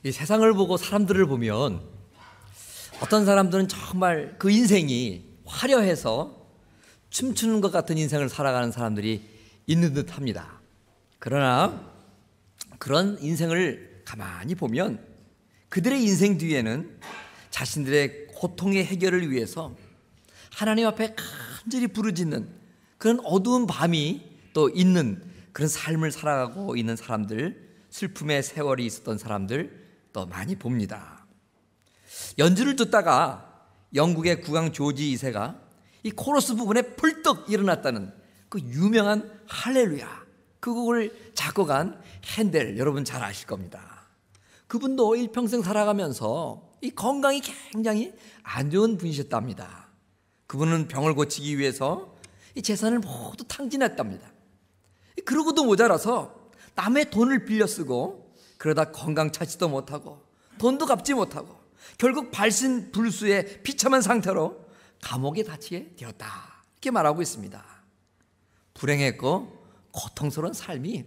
이 세상을 보고 사람들을 보면 어떤 사람들은 정말 그 인생이 화려해서 춤추는 것 같은 인생을 살아가는 사람들이 있는 듯 합니다. 그러나 그런 인생을 가만히 보면 그들의 인생 뒤에는 자신들의 고통의 해결을 위해서 하나님 앞에 간절히 부르짖는 그런 어두운 밤이 또 있는 그런 삶을 살아가고 있는 사람들, 슬픔의 세월이 있었던 사람들 또 많이 봅니다. 연주를 듣다가 영국의 국왕 조지 2세가 이 코러스 부분에 벌떡 일어났다는 그 유명한 할렐루야, 그 곡을 작곡한 핸델, 여러분 잘 아실 겁니다. 그분도 일평생 살아가면서 이 건강이 굉장히 안 좋은 분이셨답니다. 그분은 병을 고치기 위해서 이 재산을 모두 탕진했답니다. 그러고도 모자라서 남의 돈을 빌려 쓰고 그러다 건강 찾지도 못하고 돈도 갚지 못하고 결국 발신불수의 비참한 상태로 감옥에 갇히게 되었다, 이렇게 말하고 있습니다. 불행했고 고통스러운 삶이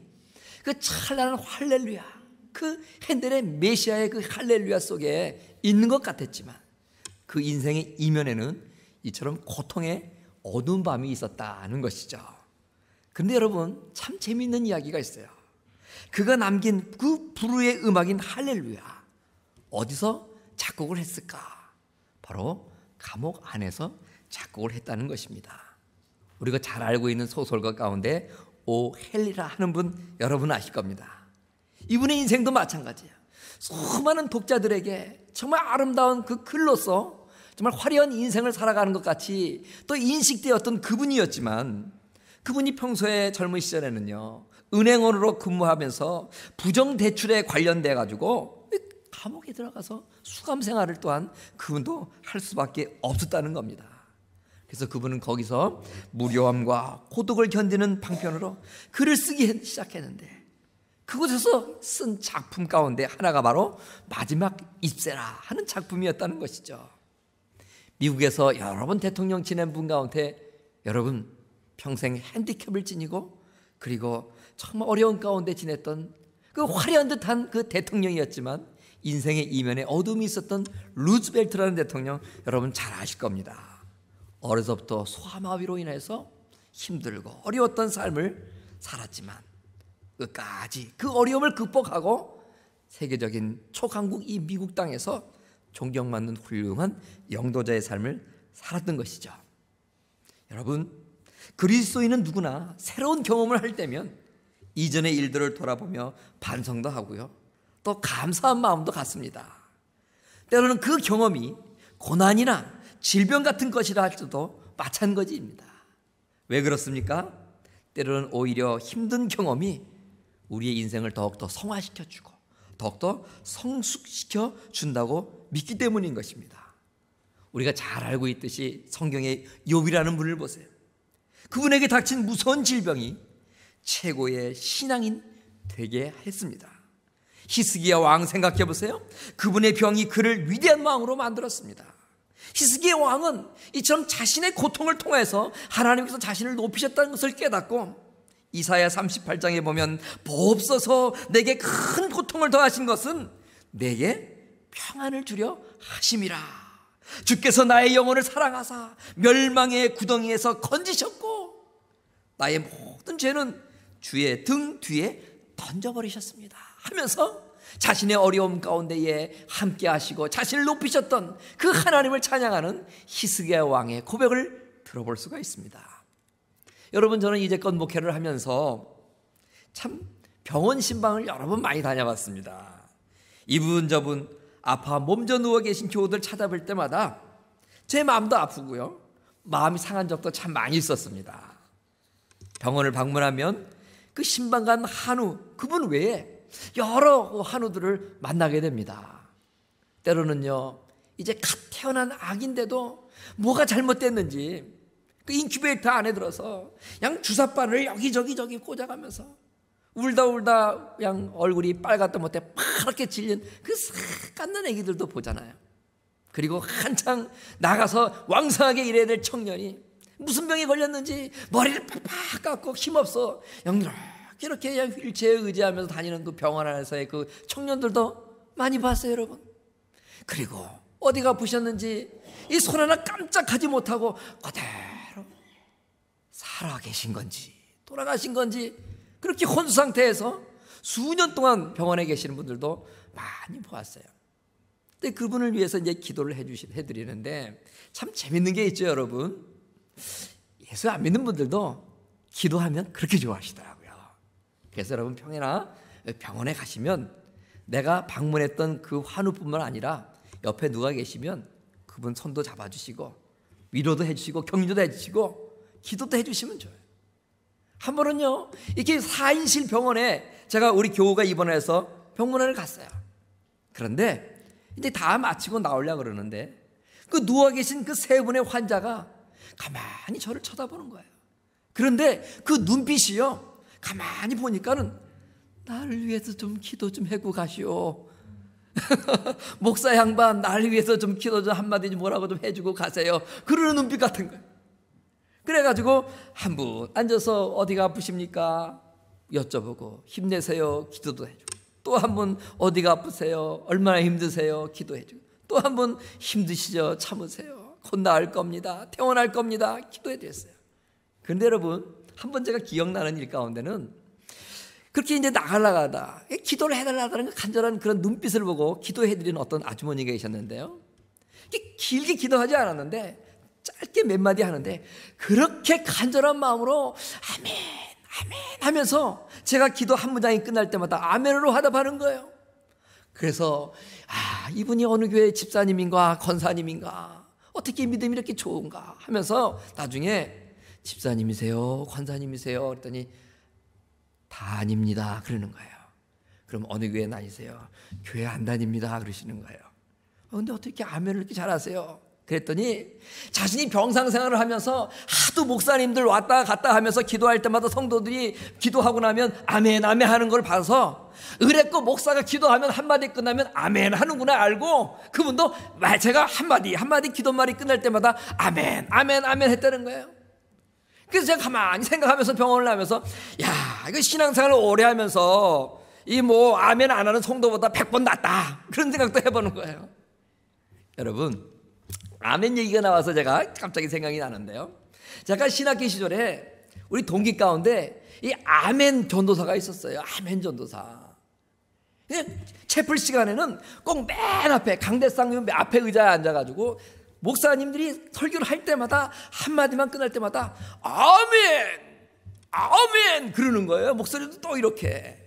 그 찬란한 할렐루야, 그 핸델의 메시아의 그 할렐루야 속에 있는 것 같았지만 그 인생의 이면에는 이처럼 고통의 어두운 밤이 있었다는 것이죠. 그런데 여러분, 참 재미있는 이야기가 있어요. 그가 남긴 그 불후의 음악인 할렐루야, 어디서 작곡을 했을까? 바로 감옥 안에서 작곡을 했다는 것입니다. 우리가 잘 알고 있는 소설가 가운데 오 헨리라 하는 분, 여러분 아실 겁니다. 이분의 인생도 마찬가지예요. 수많은 독자들에게 정말 아름다운 그 글로서 정말 화려한 인생을 살아가는 것 같이 또 인식되었던 그분이었지만, 그분이 평소에 젊은 시절에는요, 은행원으로 근무하면서 부정대출에 관련돼 가지고 감옥에 들어가서 수감 생활을 또한 그분도 할 수밖에 없었다는 겁니다. 그래서 그분은 거기서 무료함과 고독을 견디는 방편으로 글을 쓰기 시작했는데, 그곳에서 쓴 작품 가운데 하나가 바로 마지막 입세라 하는 작품이었다는 것이죠. 미국에서 여러 번 대통령 지낸 분 가운데 여러분 평생 핸디캡을 지니고 그리고 정말 어려운 가운데 지냈던 그 화려한 듯한 그 대통령이었지만 인생의 이면에 어둠이 있었던 루즈벨트라는 대통령, 여러분 잘 아실 겁니다. 어려서부터 소아마비로 인해서 힘들고 어려웠던 삶을 살았지만 끝까지 그 어려움을 극복하고 세계적인 초강국 이 미국 땅에서 존경받는 훌륭한 영도자의 삶을 살았던 것이죠. 여러분, 그리스도인은 누구나 새로운 경험을 할 때면 이전의 일들을 돌아보며 반성도 하고요, 또 감사한 마음도 갖습니다. 때로는 그 경험이 고난이나 질병 같은 것이라 할지도 마찬가지입니다. 왜 그렇습니까? 때로는 오히려 힘든 경험이 우리의 인생을 더욱더 성화시켜주고 더욱더 성숙시켜 준다고 믿기 때문인 것입니다. 우리가 잘 알고 있듯이 성경의 욥이라는 분을 보세요. 그분에게 닥친 무서운 질병이 최고의 신앙인 되게 했습니다. 히스기야 왕 생각해 보세요. 그분의 병이 그를 위대한 왕으로 만들었습니다. 히스기야 왕은 이처럼 자신의 고통을 통해서 하나님께서 자신을 높이셨다는 것을 깨닫고 이사야 38장에 보면 보옵소서 내게 큰 고통을 더하신 것은 내게 평안을 주려 하심이라. 주께서 나의 영혼을 사랑하사 멸망의 구덩이에서 건지셨고 나의 모든 죄는 주의 등 뒤에 던져버리셨습니다 하면서 자신의 어려움 가운데에 함께 하시고 자신을 높이셨던 그 하나님을 찬양하는 히스기야 왕의 고백을 들어볼 수가 있습니다. 여러분, 저는 이제껏 목회를 하면서 참 병원 신방을 여러 번 많이 다녀봤습니다. 이분 저분 아파 몸져 누워 계신 교우들 찾아뵐 때마다 제 마음도 아프고요, 마음이 상한 적도 참 많이 있었습니다. 병원을 방문하면 그 신방간 한우, 그분 외에 여러 한우들을 만나게 됩니다. 때로는요, 이제 갓 태어난 아기인데도 뭐가 잘못됐는지 그 인큐베이터 안에 들어서 양 주사바늘 여기저기 꽂아가면서 울다 양 얼굴이 빨갛다 못해 파랗게 질린 그 갓난 애기들도 보잖아요. 그리고 한창 나가서 왕성하게 일해야 될 청년이 무슨 병에 걸렸는지 머리를 팍팍 깎고 힘없어 이렇게 그냥 휠체어에 의지하면서 다니는 그 병원 안에서의 그 청년들도 많이 봤어요, 여러분. 그리고 어디가 아프셨는지 이 손 하나 깜짝하지 못하고 그대로 살아계신 건지 돌아가신 건지 그렇게 혼수 상태에서 수년 동안 병원에 계시는 분들도 많이 보았어요. 근데 그분을 위해서 이제 기도를 해드리는데 참 재밌는 게 있죠, 여러분. 예수 안 믿는 분들도 기도하면 그렇게 좋아하시더라고요. 그래서 여러분 평이나 병원에 가시면 내가 방문했던 그 환우뿐만 아니라 옆에 누가 계시면 그분 손도 잡아주시고 위로도 해주시고 격려도 해주시고 기도도 해주시면 좋아요. 한 번은요 이렇게 4인실 병원에 제가 우리 교우가 입원해서 병문안을 갔어요. 그런데 이제 다 마치고 나오려고 그러는데 그 누워 계신 그 세 분의 환자가 가만히 저를 쳐다보는 거예요. 그런데 그 눈빛이요 가만히 보니까는 나를 위해서 좀 기도 좀 해고 가시오. 목사 양반 나를 위해서 좀 기도 좀 한마디 좀 뭐라고 좀 해주고 가세요. 그러는 눈빛 같은 거예요. 그래가지고 한 분 앉아서 어디가 아프십니까? 여쭤보고 힘내세요. 기도도 해주고 또 한 분 어디가 아프세요? 얼마나 힘드세요? 기도해주고 또 한 분 힘드시죠? 참으세요. 곧 나을 겁니다. 퇴원할 겁니다. 기도해드렸어요. 그런데 여러분 한 번 제가 기억나는 일 가운데는 그렇게 이제 나가려가다 기도를 해달라는 간절한 그런 눈빛을 보고 기도해드리는 어떤 아주머니가 계셨는데요. 길게 기도하지 않았는데 짧게 몇 마디 하는데 그렇게 간절한 마음으로 아멘 아멘 하면서 제가 기도 한 문장이 끝날 때마다 아멘으로 화답하는 거예요. 그래서 이분이 어느 교회 집사님인가 권사님인가 어떻게 믿음이 이렇게 좋은가 하면서 나중에 집사님이세요? 권사님이세요? 그랬더니 다 아닙니다 그러는 거예요. 그럼 어느 교회 다니세요? 교회 안 다닙니다 그러시는 거예요. 근데 어떻게 아멘을 이렇게 잘하세요? 그랬더니 자신이 병상생활을 하면서 하도 목사님들 왔다 갔다 하면서 기도할 때마다 성도들이 기도하고 나면 아멘 아멘 하는 걸 봐서 의뢰껏 목사가 기도하면 한마디 끝나면 아멘 하는구나 알고 그분도 제가 한마디 기도말이 끝날 때마다 아멘 아멘 아멘 했다는 거예요. 그래서 제가 가만히 생각하면서 병원을 하면서 이거 신앙생활을 오래 하면서 이 뭐 아멘 안 하는 성도보다 100번 낫다 그런 생각도 해보는 거예요. 여러분 아멘 얘기가 나와서 제가 갑자기 생각이 나는데요. 제가 신학교 시절에 우리 동기 가운데 이 아멘 전도사가 있었어요. 아멘 전도사. 채플 시간에는 꼭 맨 앞에 강대상 앞에 의자에 앉아가지고 목사님들이 설교를 할 때마다 한마디만 끝날 때마다 아멘 아멘 그러는 거예요. 목소리도 또 이렇게.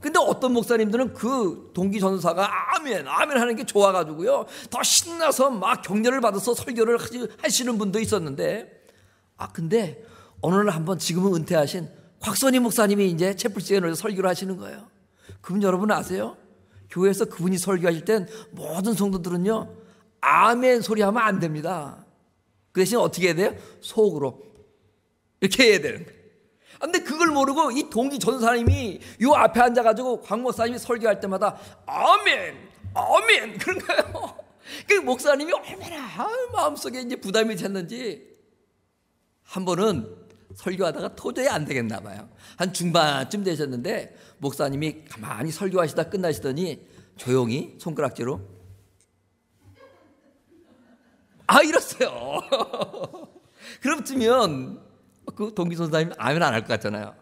근데 어떤 목사님들은 그 동기 전도사가 아멘 아멘 하는 게 좋아가지고요 더 신나서 막 격려를 받아서 설교를 하시는 분도 있었는데 근데 어느 날 한번 지금은 은퇴하신 곽선희 목사님이 이제 채플시간을 설교를 하시는 거예요. 그분 여러분 아세요? 교회에서 그분이 설교하실 땐 모든 성도들은요 아멘 소리 하면 안 됩니다. 그 대신 어떻게 해야 돼요? 속으로 이렇게 해야 되는 거예요. 근데 그걸 모르고 이 동기 전사님이 요 앞에 앉아가지고 곽 목사님이 설교할 때마다 아멘 아멘 그런 거예요. 그 목사님이 얼마나 마음속에 이제 부담이 됐는지 한 번은 설교하다가 도저히 안 되겠나 봐요. 한 중반쯤 되셨는데 목사님이 가만히 설교하시다 끝나시더니 조용히 손가락질로 이랬어요. 그럼쯤이면 그 동기 전사님이 아멘 안 할 것 같잖아요.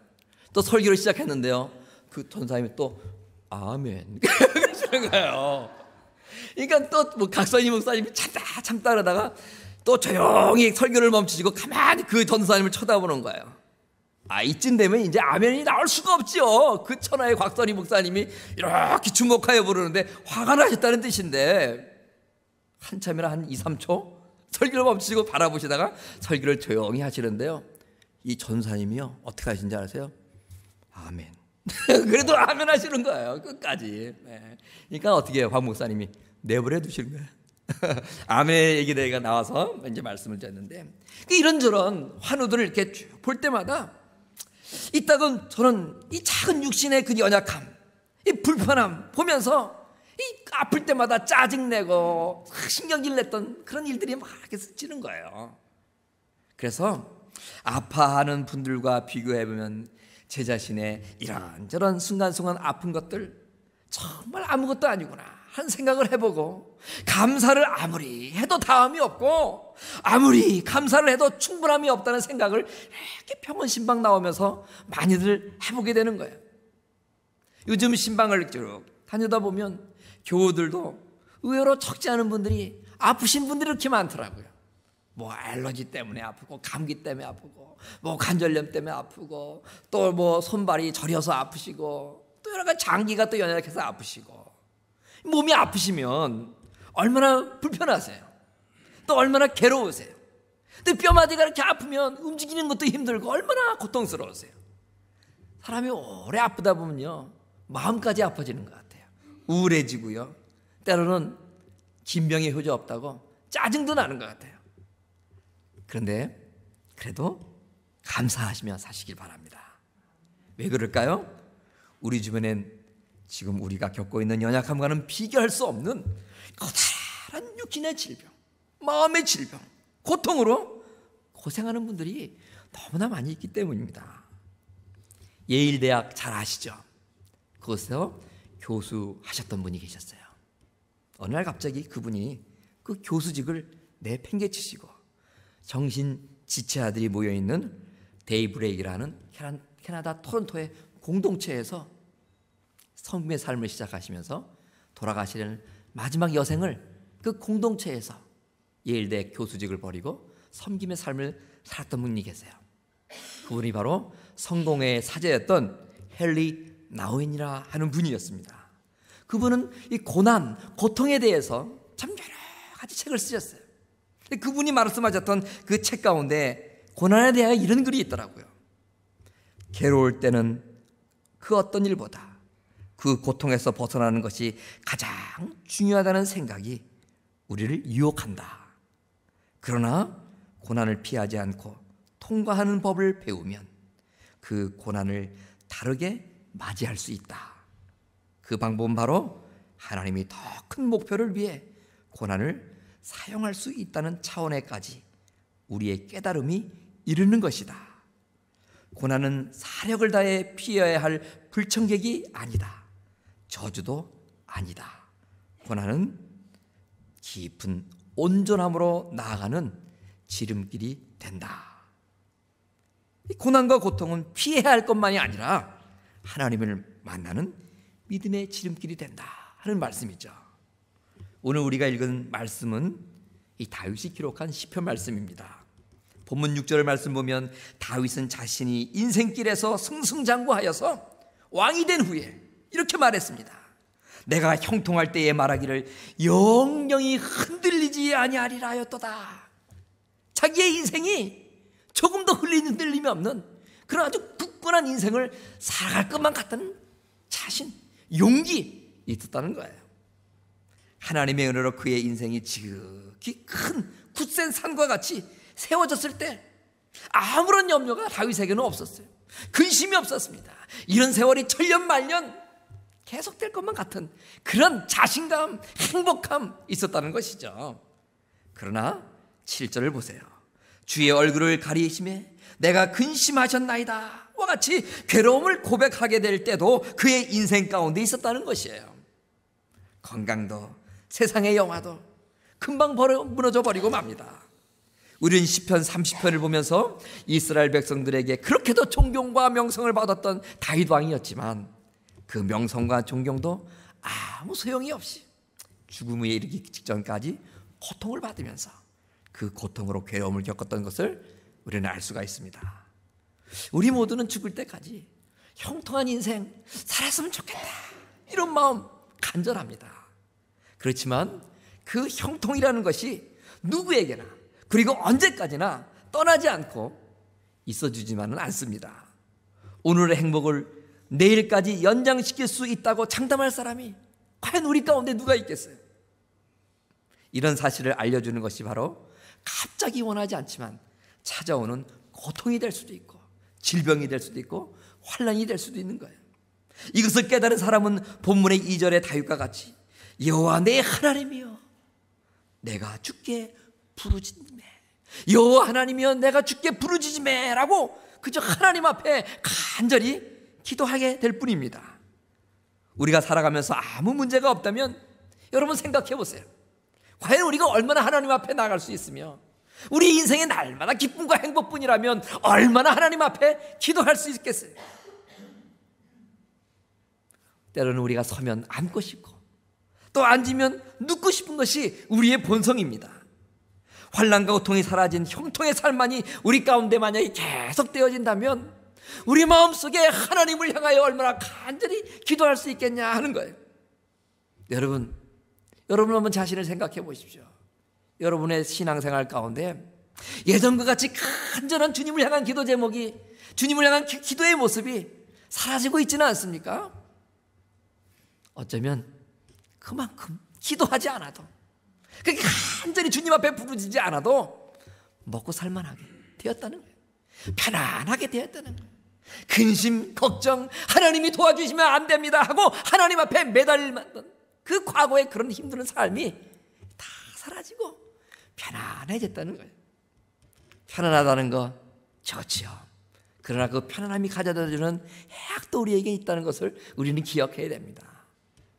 또 설교를 시작했는데요. 그 전사님이 또 아멘 그러시는 거예요. 그러니까 또 뭐 각선희 목사님이 참다 그러다가 또 조용히 설교를 멈추시고 가만히 그 전사님을 쳐다보는 거예요. 이쯤 되면 이제 아멘이 나올 수가 없지요. 그 천하의 곽선희 목사님이 이렇게 주목하여 부르는데 화가 나셨다는 뜻인데 한참이나 한 2, 3초 설교를 멈추시고 바라보시다가 설교를 조용히 하시는데요. 이 전사님이요 어떻게 하신지 아세요? 아멘 그래도 아멘 하시는 거예요 끝까지. 그러니까 어떻게 해요? 곽 목사님이 내버려 두시는 거예요. 아멘 얘기가 나와서 이제 말씀을 드렸는데 이런저런 환우들을 이렇게 쭉 볼 때마다 이따금 저는 이 작은 육신의 그 연약함 이 불편함 보면서 이 아플 때마다 짜증내고 신경질 냈던 그런 일들이 막 이렇게 스치는 거예요. 그래서 아파하는 분들과 비교해보면 제 자신의 이런저런 순간순간 아픈 것들 정말 아무것도 아니구나 하는 생각을 해보고, 감사를 아무리 해도 다함이 없고, 아무리 감사를 해도 충분함이 없다는 생각을 이렇게 병원 신방 나오면서 많이들 해보게 되는 거예요. 요즘 신방을 쭉 다니다 보면 교우들도 의외로 적지 않은 분들이 아프신 분들이 이렇게 많더라고요. 뭐 알러지 때문에 아프고, 감기 때문에 아프고, 뭐 관절염 때문에 아프고, 또 뭐 손발이 저려서 아프시고, 또 여러 가지 장기가 또 연약해서 아프시고. 몸이 아프시면 얼마나 불편하세요. 또 얼마나 괴로우세요. 또 뼈마디가 이렇게 아프면 움직이는 것도 힘들고 얼마나 고통스러우세요. 사람이 오래 아프다 보면요, 마음까지 아파지는 것 같아요. 우울해지고요, 때로는 진병의 효자 없다고 짜증도 나는 것 같아요. 그런데 그래도 감사하시며 사시길 바랍니다. 왜 그럴까요? 우리 주변엔 지금 우리가 겪고 있는 연약함과는 비교할 수 없는 커다란 육신의 질병, 마음의 질병, 고통으로 고생하는 분들이 너무나 많이 있기 때문입니다. 예일대학 잘 아시죠? 그곳에서 교수하셨던 분이 계셨어요. 어느 날 갑자기 그분이 그 교수직을 내팽개치시고 정신지체아들이 모여있는 데이브레이크라는 캐나다 토론토의 공동체에서 성김의 삶을 시작하시면서 돌아가시려는 마지막 여생을 그 공동체에서 예일대 교수직을 버리고 섬김의 삶을 살았던 분이 계세요. 그분이 바로 성공의 사제였던 헨리 나우엔이라 하는 분이었습니다. 그분은 이 고난, 고통에 대해서 참 여러 가지 책을 쓰셨어요. 그분이 말씀하셨던 그 책 가운데 고난에 대하여 이런 글이 있더라고요. 괴로울 때는 그 어떤 일보다 그 고통에서 벗어나는 것이 가장 중요하다는 생각이 우리를 유혹한다. 그러나 고난을 피하지 않고 통과하는 법을 배우면 그 고난을 다르게 맞이할 수 있다. 그 방법은 바로 하나님이 더 큰 목표를 위해 고난을 사용할 수 있다는 차원에까지 우리의 깨달음이 이르는 것이다. 고난은 사력을 다해 피해야 할 불청객이 아니다. 저주도 아니다. 고난은 깊은 온전함으로 나아가는 지름길이 된다. 이 고난과 고통은 피해야 할 것만이 아니라 하나님을 만나는 믿음의 지름길이 된다 하는 말씀이죠. 오늘 우리가 읽은 말씀은 이 다윗이 기록한 시편 말씀입니다. 본문 6절 말씀 보면 다윗은 자신이 인생길에서 승승장구하여서 왕이 된 후에 이렇게 말했습니다. 내가 형통할 때에 말하기를 영영이 흔들리지 아니하리라 하였도다. 자기의 인생이 조금도 흔들림이 없는 그런 아주 굳건한 인생을 살아갈 것만 같다는 자신, 용기 있었다는 거예요. 하나님의 은혜로 그의 인생이 지극히 큰 굳센 산과 같이 세워졌을 때 아무런 염려가 다윗에게는 없었어요. 근심이 없었습니다. 이런 세월이 천년 만년 계속될 것만 같은 그런 자신감, 행복함 있었다는 것이죠. 그러나 7절을 보세요. 주의 얼굴을 가리심에 내가 근심하셨나이다 와 같이 괴로움을 고백하게 될 때도 그의 인생 가운데 있었다는 것이에요. 건강도 세상의 영화도 금방 무너져 버리고 맙니다. 우리는 시편 30편을 보면서 이스라엘 백성들에게 그렇게도 존경과 명성을 받았던 다윗 왕이었지만 그 명성과 존경도 아무 소용이 없이 죽음에 이르기 직전까지 고통을 받으면서 그 고통으로 괴로움을 겪었던 것을 우리는 알 수가 있습니다. 우리 모두는 죽을 때까지 형통한 인생 살았으면 좋겠다 이런 마음 간절합니다. 그렇지만 그 형통이라는 것이 누구에게나 그리고 언제까지나 떠나지 않고 있어주지만은 않습니다. 오늘의 행복을 내일까지 연장시킬 수 있다고 장담할 사람이 과연 우리 가운데 누가 있겠어요? 이런 사실을 알려주는 것이 바로 갑자기 원하지 않지만 찾아오는 고통이 될 수도 있고 질병이 될 수도 있고 환난이 될 수도 있는 거예요. 이것을 깨달은 사람은 본문의 2절의 다윗과 같이 여호와 내 하나님이여 내가 주께 부르짖네, 여호와 하나님이여 내가 주께 부르짖음에 라고 그저 하나님 앞에 간절히 기도하게 될 뿐입니다. 우리가 살아가면서 아무 문제가 없다면 여러분 생각해 보세요. 과연 우리가 얼마나 하나님 앞에 나갈 수 있으며 우리 인생의 날마다 기쁨과 행복뿐이라면 얼마나 하나님 앞에 기도할 수 있겠어요. 때로는 우리가 서면 앉고 싶고 또 앉으면 눕고 싶은 것이 우리의 본성입니다. 환난과 고통이 사라진 형통의 삶만이 우리 가운데 만약에 계속되어진다면 우리 마음속에 하나님을 향하여 얼마나 간절히 기도할 수 있겠냐 하는 거예요. 여러분 한번 자신을 생각해 보십시오. 여러분의 신앙생활 가운데 예전과 같이 간절한 주님을 향한 기도 제목이, 주님을 향한 기도의 모습이 사라지고 있지는 않습니까? 어쩌면 그만큼 기도하지 않아도, 그렇게 간절히 주님 앞에 부르짖지 않아도 먹고 살만하게 되었다는 거예요. 편안하게 되었다는 거예요. 근심, 걱정, 하나님이 도와주시면 안 됩니다 하고 하나님 앞에 매달렸던 그 과거의 그런 힘든 삶이 다 사라지고 편안해졌다는 거예요. 편안하다는 거 좋지요. 그러나 그 편안함이 가져다주는 해악도 우리에게 있다는 것을 우리는 기억해야 됩니다.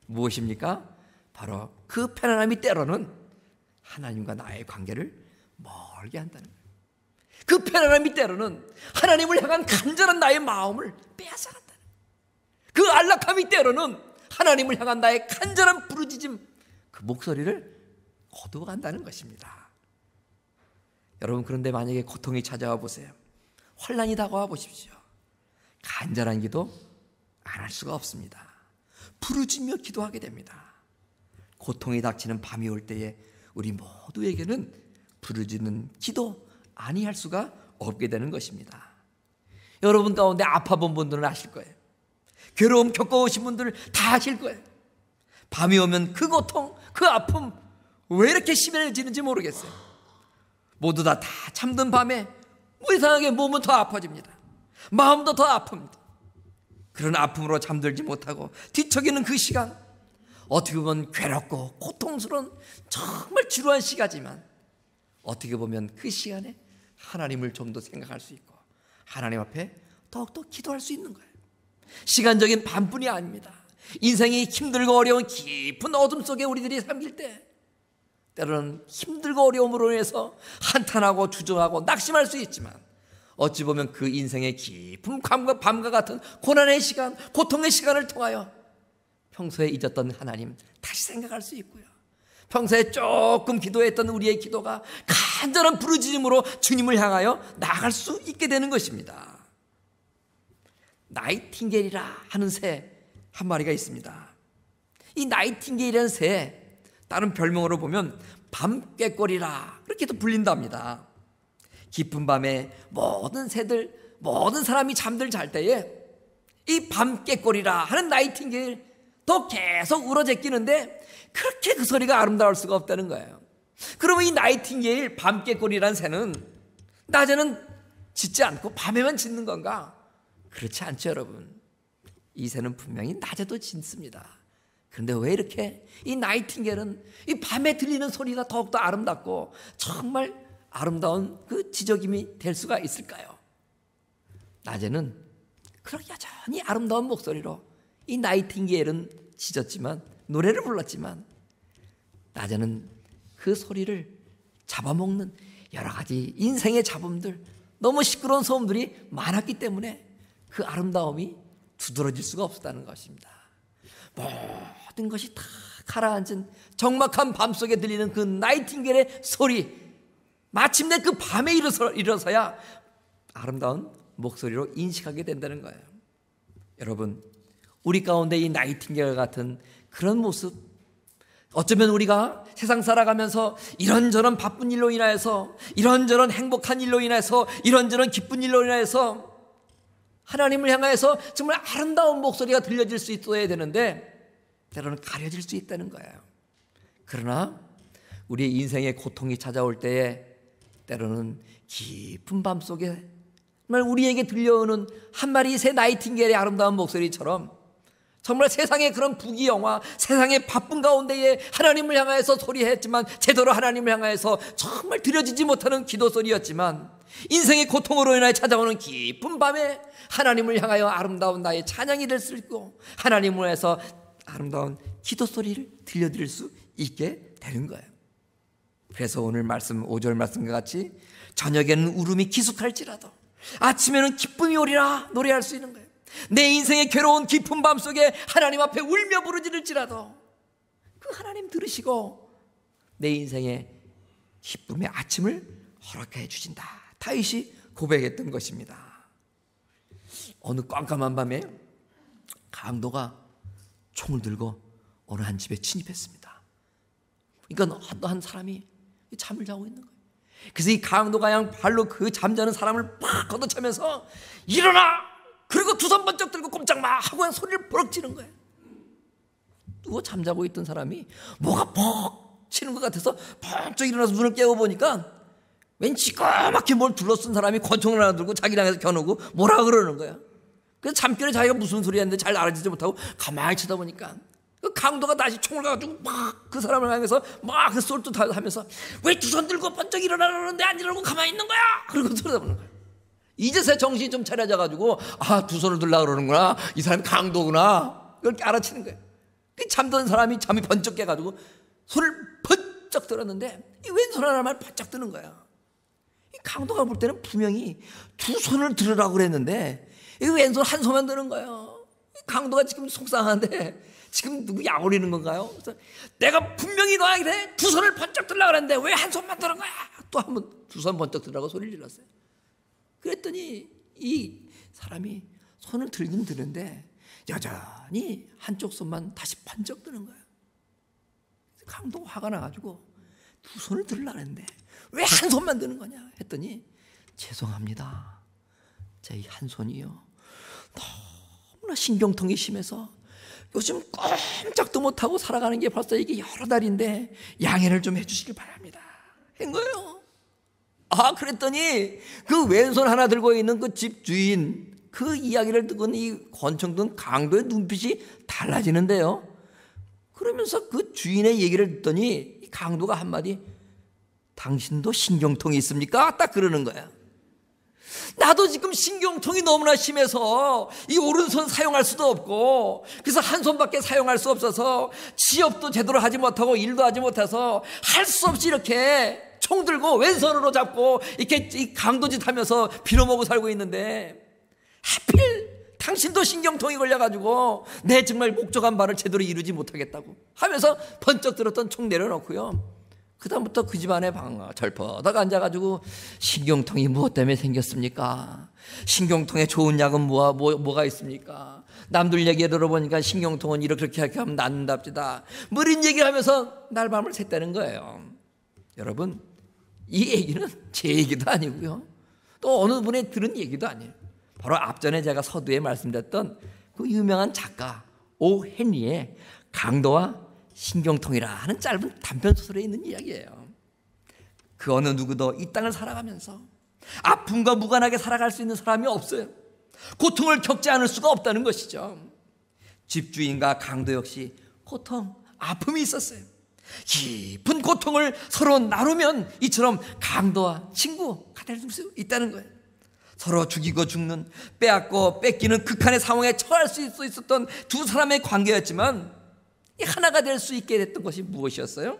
무엇입니까? 바로 그 편안함이 때로는 하나님과 나의 관계를 멀게 한다는 거예요. 그 편안함이 때로는 하나님을 향한 간절한 나의 마음을 빼앗아간다는 거예요. 그 안락함이 때로는 하나님을 향한 나의 간절한 부르짖음, 그 목소리를 거두어간다는 것입니다. 여러분, 그런데 만약에 고통이 찾아와 보세요. 환난이 다가와 보십시오. 간절한 기도 안 할 수가 없습니다. 부르짖며 기도하게 됩니다. 고통이 닥치는 밤이 올 때에 우리 모두에게는 부르짖는 기도 아니할 수가 없게 되는 것입니다. 여러분 가운데 아파본 분들은 아실 거예요. 괴로움 겪어오신 분들 다 아실 거예요. 밤이 오면 그 고통, 그 아픔 왜 이렇게 심해지는지 모르겠어요. 모두 다 잠든 밤에 이상하게 몸은 더 아파집니다. 마음도 더 아픕니다. 그런 아픔으로 잠들지 못하고 뒤척이는 그 시간, 어떻게 보면 괴롭고 고통스러운 정말 지루한 시간이지만 어떻게 보면 그 시간에 하나님을 좀 더 생각할 수 있고 하나님 앞에 더욱더 기도할 수 있는 거예요. 시간적인 밤뿐이 아닙니다. 인생이 힘들고 어려운 깊은 어둠 속에 우리들이 잠길 때 때로는 힘들고 어려움으로 인해서 한탄하고 주저하고 낙심할 수 있지만 어찌 보면 그 인생의 깊은 밤과 같은 고난의 시간, 고통의 시간을 통하여 평소에 잊었던 하나님 다시 생각할 수 있고요. 평소에 조금 기도했던 우리의 기도가 간절한 부르짖음으로 주님을 향하여 나아갈 수 있게 되는 것입니다. 나이팅게일이라 하는 새 한 마리가 있습니다. 이 나이팅게일이라는 새, 다른 별명으로 보면 밤꾀꼬리라 그렇게도 불린답니다. 깊은 밤에 모든 새들, 모든 사람이 잠들 잘 때에 이 밤꾀꼬리라 하는 나이팅게일 더 계속 울어제끼는데 그렇게 그 소리가 아름다울 수가 없다는 거예요. 그러면 이 나이팅게일 밤꾀꼬리라는 새는 낮에는 짖지 않고 밤에만 짖는 건가? 그렇지 않죠, 여러분. 이 새는 분명히 낮에도 짖습니다. 그런데 왜 이렇게 이 나이팅게일은 이 밤에 들리는 소리가 더욱더 아름답고 정말 아름다운 그 지저귀이 될 수가 있을까요? 낮에는 그렇게 여전히 아름다운 목소리로 이 나이팅게일은 짖었지만, 노래를 불렀지만 낮에는 그 소리를 잡아먹는 여러 가지 인생의 잡음들, 너무 시끄러운 소음들이 많았기 때문에 그 아름다움이 두드러질 수가 없었다는 것입니다. 모든 것이 다 가라앉은 적막한 밤속에 들리는 그 나이팅게일의 소리, 마침내 그 밤에 일어서야 아름다운 목소리로 인식하게 된다는 거예요. 여러분, 우리 가운데 이 나이팅게일 같은 그런 모습, 어쩌면 우리가 세상 살아가면서 이런저런 바쁜 일로 인하여서, 이런저런 행복한 일로 인해서, 이런저런 기쁜 일로 인해서 하나님을 향하여서 정말 아름다운 목소리가 들려질 수 있어야 되는데 때로는 가려질 수 있다는 거예요. 그러나 우리의 인생의 고통이 찾아올 때에 때로는 깊은 밤속에 정말 우리에게 들려오는 한 마리 새 나이팅게일의 아름다운 목소리처럼 정말 세상의 그런 부귀영화, 세상의 바쁜 가운데에 하나님을 향하여서 소리했지만 제대로 하나님을 향하여서 정말 들려지지 못하는 기도 소리였지만 인생의 고통으로 인하여 찾아오는 깊은 밤에 하나님을 향하여 아름다운 나의 찬양이 될 수 있고 하나님을 위해서 아름다운 기도 소리를 들려드릴 수 있게 되는 거예요. 그래서 오늘 말씀 5절 말씀과 같이 저녁에는 울음이 기숙할지라도 아침에는 기쁨이 오리라 노래할 수 있는 거예요. 내 인생의 괴로운 깊은 밤속에 하나님 앞에 울며 부르짖을지라도 그 하나님 들으시고 내 인생의 기쁨의 아침을 허락해 주신다. 다윗이 고백했던 것입니다. 어느 깜깜한 밤에 강도가 총을 들고 어느 한 집에 침입했습니다. 그러니까 한 사람이 잠을 자고 있는 거예요. 그래서 이 강도가 그냥 발로 그 잠자는 사람을 팍 걷어차면서 일어나! 그리고 두 손 번쩍 들고 꼼짝 마! 하고 그냥 소리를 버럭 치는 거예요. 누워 잠자고 있던 사람이 뭐가 퍽 치는 것 같아서 번쩍 일어나서 눈을 깨워보니까 왠지 까맣게 뭘 둘러쓴 사람이 권총을 하나 들고 자기를 향해서 겨누고 뭐라 그러는 거야. 그래서 잠결에 자기가 무슨 소리 했는데 잘 알아듣지 못하고 가만히 쳐다보니까 그 강도가 다시 총을 가지고 막 그 사람을 향해서 막 그 쏠듯하면서 왜 두 손 들고 번쩍 일어나는데 안 일어나고 가만히 있는 거야? 그러고 쳐다보는 거야. 이제서야 정신이 좀 차려져가지고 아, 두 손을 들라 그러는구나. 이 사람이 강도구나. 그렇게 알아채는 거야. 그 잠든 사람이 잠이 번쩍 깨가지고 손을 번쩍 들었는데 이 왼손 하나만 번쩍 드는 거야. 이 강도가 볼 때는 분명히 두 손을 들으라고 그랬는데 이 왼손 한 손만 드는 거예요. 강도가 지금 속상한데 지금 누구 약올리는 건가요? 그래서 내가 분명히 너에게 두 손을 번쩍 들라고 그랬는데 왜 한 손만 드는 거야? 또 한 번 두 손 번쩍 들라고 소리를 질렀어요. 그랬더니 이 사람이 손을 들긴 드는데 여전히 한쪽 손만 다시 번쩍 드는 거예요. 강도가 화가 나가지고 두 손을 들으려고 했는데 왜 한 손만 드는 거냐 했더니 죄송합니다. 제 이 한 손이요 너무나 신경통이 심해서 요즘 꼼짝도 못하고 살아가는 게 벌써 이게 여러 달인데 양해를 좀 해주시길 바랍니다 한 거예요. 아, 그랬더니 그 왼손 하나 들고 있는 그 집주인 그 이야기를 듣고는 이 권총 든 강도의 눈빛이 달라지는데요. 그러면서 그 주인의 얘기를 듣더니 강도가 한마디 당신도 신경통이 있습니까? 딱 그러는 거야. 나도 지금 신경통이 너무나 심해서 이 오른손 사용할 수도 없고 그래서 한 손밖에 사용할 수 없어서 취업도 제대로 하지 못하고 일도 하지 못해서 할 수 없이 이렇게 총 들고 왼손으로 잡고 이렇게 강도짓 하면서 빌어먹고 살고 있는데 하필 당신도 신경통이 걸려가지고 내 정말 목적한 바를 제대로 이루지 못하겠다고 하면서 번쩍 들었던 총 내려놓고요. 그 다음부터 그 집안에 절퍼다가 앉아가지고 신경통이 무엇 때문에 생겼습니까? 신경통에 좋은 약은 뭐가 있습니까? 남들 얘기 들어보니까 신경통은 이렇게 하면 낫는답니다. 뭐 이런 얘기를 하면서 날밤을 샜다는 거예요. 여러분, 이 얘기는 제 얘기도 아니고요. 또 어느 분이 들은 얘기도 아니에요. 바로 앞전에 제가 서두에 말씀드렸던 그 유명한 작가 오 헨리의 강도와 신경통이라 하는 짧은 단편소설에 있는 이야기예요. 그 어느 누구도 이 땅을 살아가면서 아픔과 무관하게 살아갈 수 있는 사람이 없어요. 고통을 겪지 않을 수가 없다는 것이죠. 집주인과 강도 역시 고통, 아픔이 있었어요. 깊은 고통을 서로 나누면 이처럼 강도와 친구가 될 수 있다는 거예요. 서로 죽이고 죽는, 빼앗고 뺏기는 극한의 상황에 처할 수 있었던 두 사람의 관계였지만 하나가 될 수 있게 됐던 것이 무엇이었어요?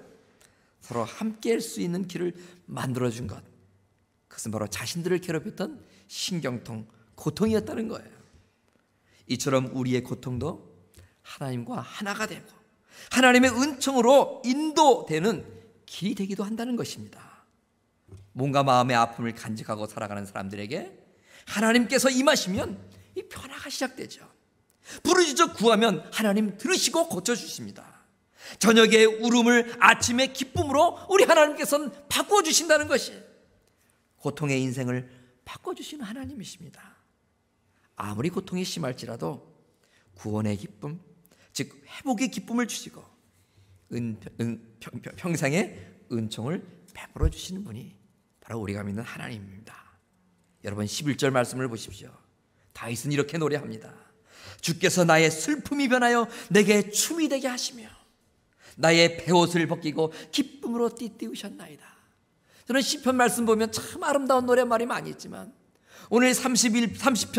서로 함께 할 수 있는 길을 만들어준 것. 그것은 바로 자신들을 괴롭혔던 신경통, 고통이었다는 거예요. 이처럼 우리의 고통도 하나님과 하나가 되고 하나님의 은총으로 인도되는 길이 되기도 한다는 것입니다. 뭔가 마음의 아픔을 간직하고 살아가는 사람들에게 하나님께서 임하시면 이 변화가 시작되죠. 부르짖어 구하면 하나님 들으시고 고쳐주십니다. 저녁에 울음을 아침에 기쁨으로 우리 하나님께서는 바꿔주신다는 것이 고통의 인생을 바꿔주시는 하나님이십니다. 아무리 고통이 심할지라도 구원의 기쁨, 즉 회복의 기쁨을 주시고 평생의 은총을 베풀어 주시는 분이 바로 우리가 믿는 하나님입니다. 여러분 11절 말씀을 보십시오. 다윗은 이렇게 노래합니다. 주께서 나의 슬픔이 변하여 내게 춤이 되게 하시며 나의 베옷을 벗기고 기쁨으로 띠띠우셨나이다. 저는 시편 말씀 보면 참 아름다운 노래말이 많이 있지만 오늘 30편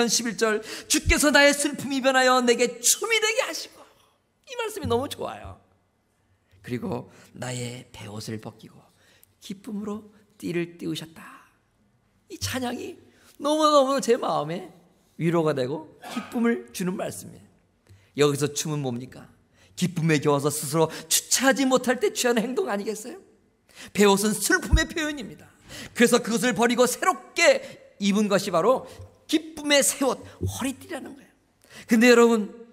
11절 주께서 나의 슬픔이 변하여 내게 춤이 되게 하시고 이 말씀이 너무 좋아요. 그리고 나의 베옷을 벗기고 기쁨으로 띠를 띄우셨다. 이 찬양이 너무너무 제 마음에 위로가 되고 기쁨을 주는 말씀이에요. 여기서 춤은 뭡니까? 기쁨에 겨워서 스스로 주체하지 못할 때 취하는 행동 아니겠어요? 베옷은 슬픔의 표현입니다. 그래서 그것을 버리고 새롭게 입은 것이 바로 기쁨의 새 옷, 허리띠라는 거예요. 근데 여러분,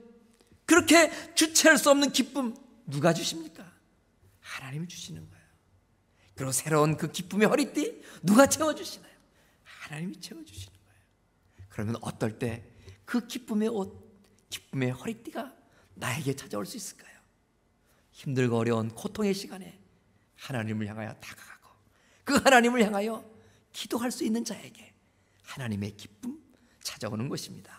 그렇게 주체할 수 없는 기쁨 누가 주십니까? 하나님이 주시는 거예요. 그리고 새로운 그 기쁨의 허리띠 누가 채워주시나요? 하나님이 채워주시는 거예요. 그러면 어떨 때 그 기쁨의 옷, 기쁨의 허리띠가 나에게 찾아올 수 있을까요? 힘들고 어려운 고통의 시간에 하나님을 향하여 다가가고 그 하나님을 향하여 기도할 수 있는 자에게 하나님의 기쁨 찾아오는 것입니다.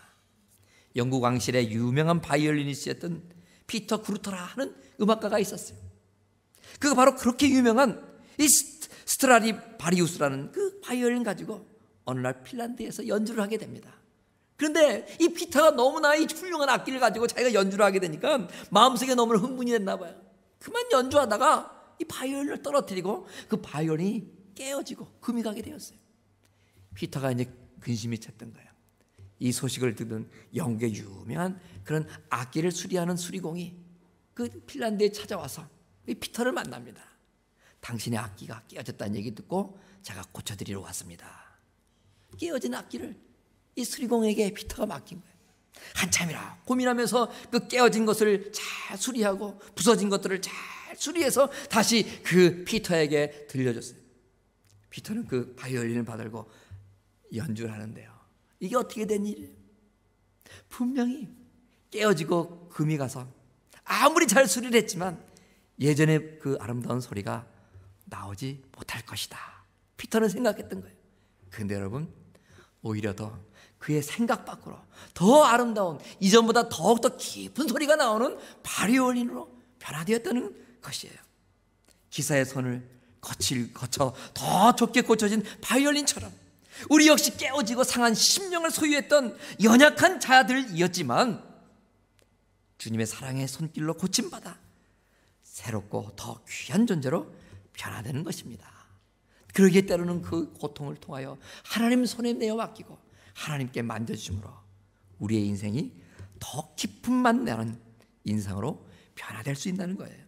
영국 왕실의 유명한 바이올리니스트였던 피터 그루터라 하는 음악가가 있었어요. 그가 바로 그렇게 유명한 이 스트라디바리우스라는 그 바이올린 가지고 어느 날 핀란드에서 연주를 하게 됩니다. 그런데 이 피터가 너무나 이 훌륭한 악기를 가지고 자기가 연주를 하게 되니까 마음속에 너무 흥분이 됐나 봐요. 그만 연주하다가 이 바이올린을 떨어뜨리고 그 바이올린이 깨어지고 금이 가게 되었어요. 피터가 이제 근심이 찼던 거예요. 이 소식을 듣는 영국의 유명한 그런 악기를 수리하는 수리공이 그 핀란드에 찾아와서 이 피터를 만납니다. 당신의 악기가 깨어졌다는 얘기 듣고 제가 고쳐드리러 왔습니다. 깨어진 악기를 이 수리공에게 피터가 맡긴 거예요. 한참이라 고민하면서 그 깨어진 것을 잘 수리하고 부서진 것들을 잘 수리해서 다시 그 피터에게 들려줬어요. 피터는 그 바이올린을 받들고 연주를 하는데요. 이게 어떻게 된 일이에요? 분명히 깨어지고 금이 가서 아무리 잘 수리를 했지만 예전에 그 아름다운 소리가 나오지 못할 것이다. 피터는 생각했던 거예요. 그런데 여러분, 오히려 더 그의 생각 밖으로 더 아름다운 이전보다 더욱더 깊은 소리가 나오는 바이올린으로 변화되었다는 것이에요. 기사의 손을 거쳐 더 좁게 고쳐진 바이올린처럼 우리 역시 깨어지고 상한 심령을 소유했던 연약한 자들이었지만 주님의 사랑의 손길로 고침받아 새롭고 더 귀한 존재로 변화되는 것입니다. 그러기에 때로는 그 고통을 통하여 하나님 손에 내어 맡기고 하나님께 만져주심으로 우리의 인생이 더 기쁨만 나는 인상으로 변화될 수 있다는 거예요.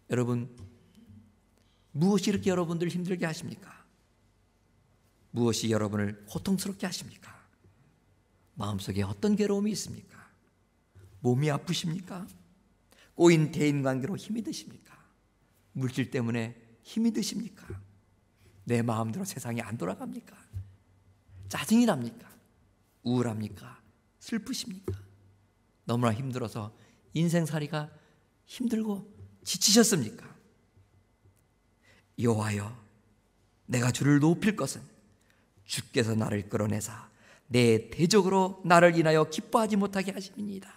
여러분, 무엇이 이렇게 여러분들을 힘들게 하십니까? 무엇이 여러분을 고통스럽게 하십니까? 마음속에 어떤 괴로움이 있습니까? 몸이 아프십니까? 꼬인 대인관계로 힘이 드십니까? 물질 때문에 힘이 드십니까? 내 마음대로 세상이 안 돌아갑니까? 짜증이 납니까? 우울합니까? 슬프십니까? 너무나 힘들어서 인생살이가 힘들고 지치셨습니까? 여호와여, 내가 주를 높일 것은 주께서 나를 끌어내사 내 대적으로 나를 인하여 기뻐하지 못하게 하심이니이다.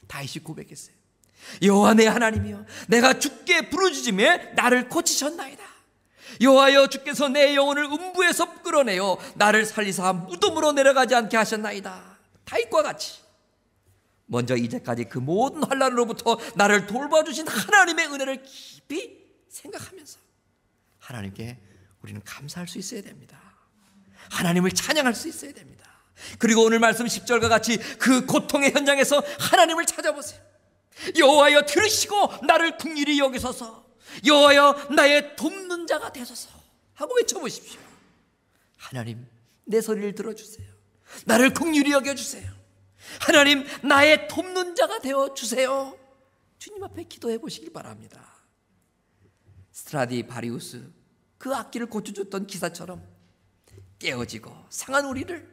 다윗이 고백했어요. 여호와 내 하나님이여, 내가 주께 부르짖음에 나를 고치셨나이다. 여호와여, 주께서 내 영혼을 음부에서 끌어내어 나를 살리사 무덤으로 내려가지 않게 하셨나이다. 다윗과 같이 먼저 이제까지 그 모든 환난으로부터 나를 돌봐주신 하나님의 은혜를 깊이 생각하면서 하나님께 우리는 감사할 수 있어야 됩니다. 하나님을 찬양할 수 있어야 됩니다. 그리고 오늘 말씀 10절과 같이 그 고통의 현장에서 하나님을 찾아보세요. 여호와여, 들으시고 나를 긍휼히 여기소서. 여호와여, 나의 돕는 자가 되소서 하고 외쳐보십시오. 하나님, 내 소리를 들어주세요. 나를 긍휼히 여겨주세요. 하나님, 나의 돕는 자가 되어주세요. 주님 앞에 기도해 보시길 바랍니다. 스트라디바리우스, 그 악기를 고쳐줬던 기사처럼 깨어지고 상한 우리를,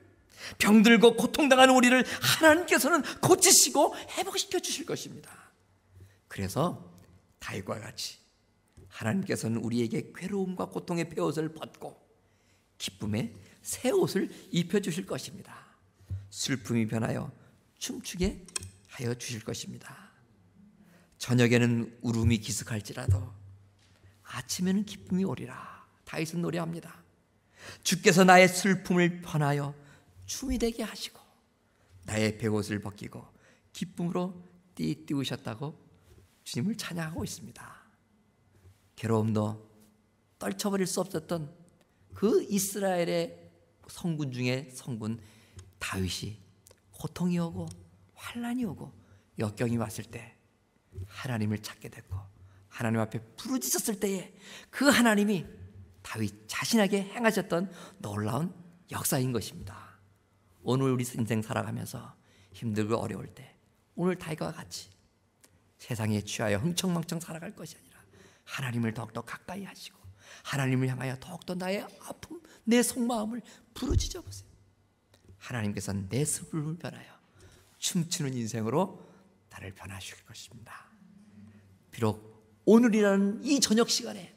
병들고 고통당하는 우리를 하나님께서는 고치시고 회복시켜 주실 것입니다. 그래서 다윗과 같이 하나님께서는 우리에게 괴로움과 고통의 베옷을 벗고 기쁨의 새 옷을 입혀주실 것입니다. 슬픔이 변하여 춤추게 하여 주실 것입니다. 저녁에는 울음이 기습할지라도 아침에는 기쁨이 오리라. 다윗은 노래합니다. 주께서 나의 슬픔을 변하여 춤이 되게 하시고 나의 베옷을 벗기고 기쁨으로 띠띠우셨다고 주님을 찬양하고 있습니다. 괴로움도 떨쳐버릴 수 없었던 그 이스라엘의 성군 중에 성군 다윗이 고통이 오고 환난이 오고 역경이 왔을 때 하나님을 찾게 됐고 하나님 앞에 부르짖었을 때에 그 하나님이 다윗 자신에게 행하셨던 놀라운 역사인 것입니다. 오늘 우리 인생 살아가면서 힘들고 어려울 때 오늘 다윗과 같이 세상에 취하여 흥청망청 살아갈 것이 아니라 하나님을 더욱더 가까이 하시고 하나님을 향하여 더욱더 나의 아픔, 내 속마음을 부르짖어 보세요. 하나님께서는 내 슬픔을 변하여 춤추는 인생으로 나를 변화시킬 것입니다. 비록 오늘이라는 이 저녁 시간에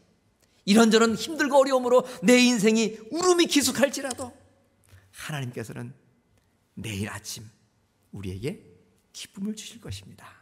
이런저런 힘들고 어려움으로 내 인생이 울음이 기숙할지라도 하나님께서는 내일 아침 우리에게 기쁨을 주실 것입니다.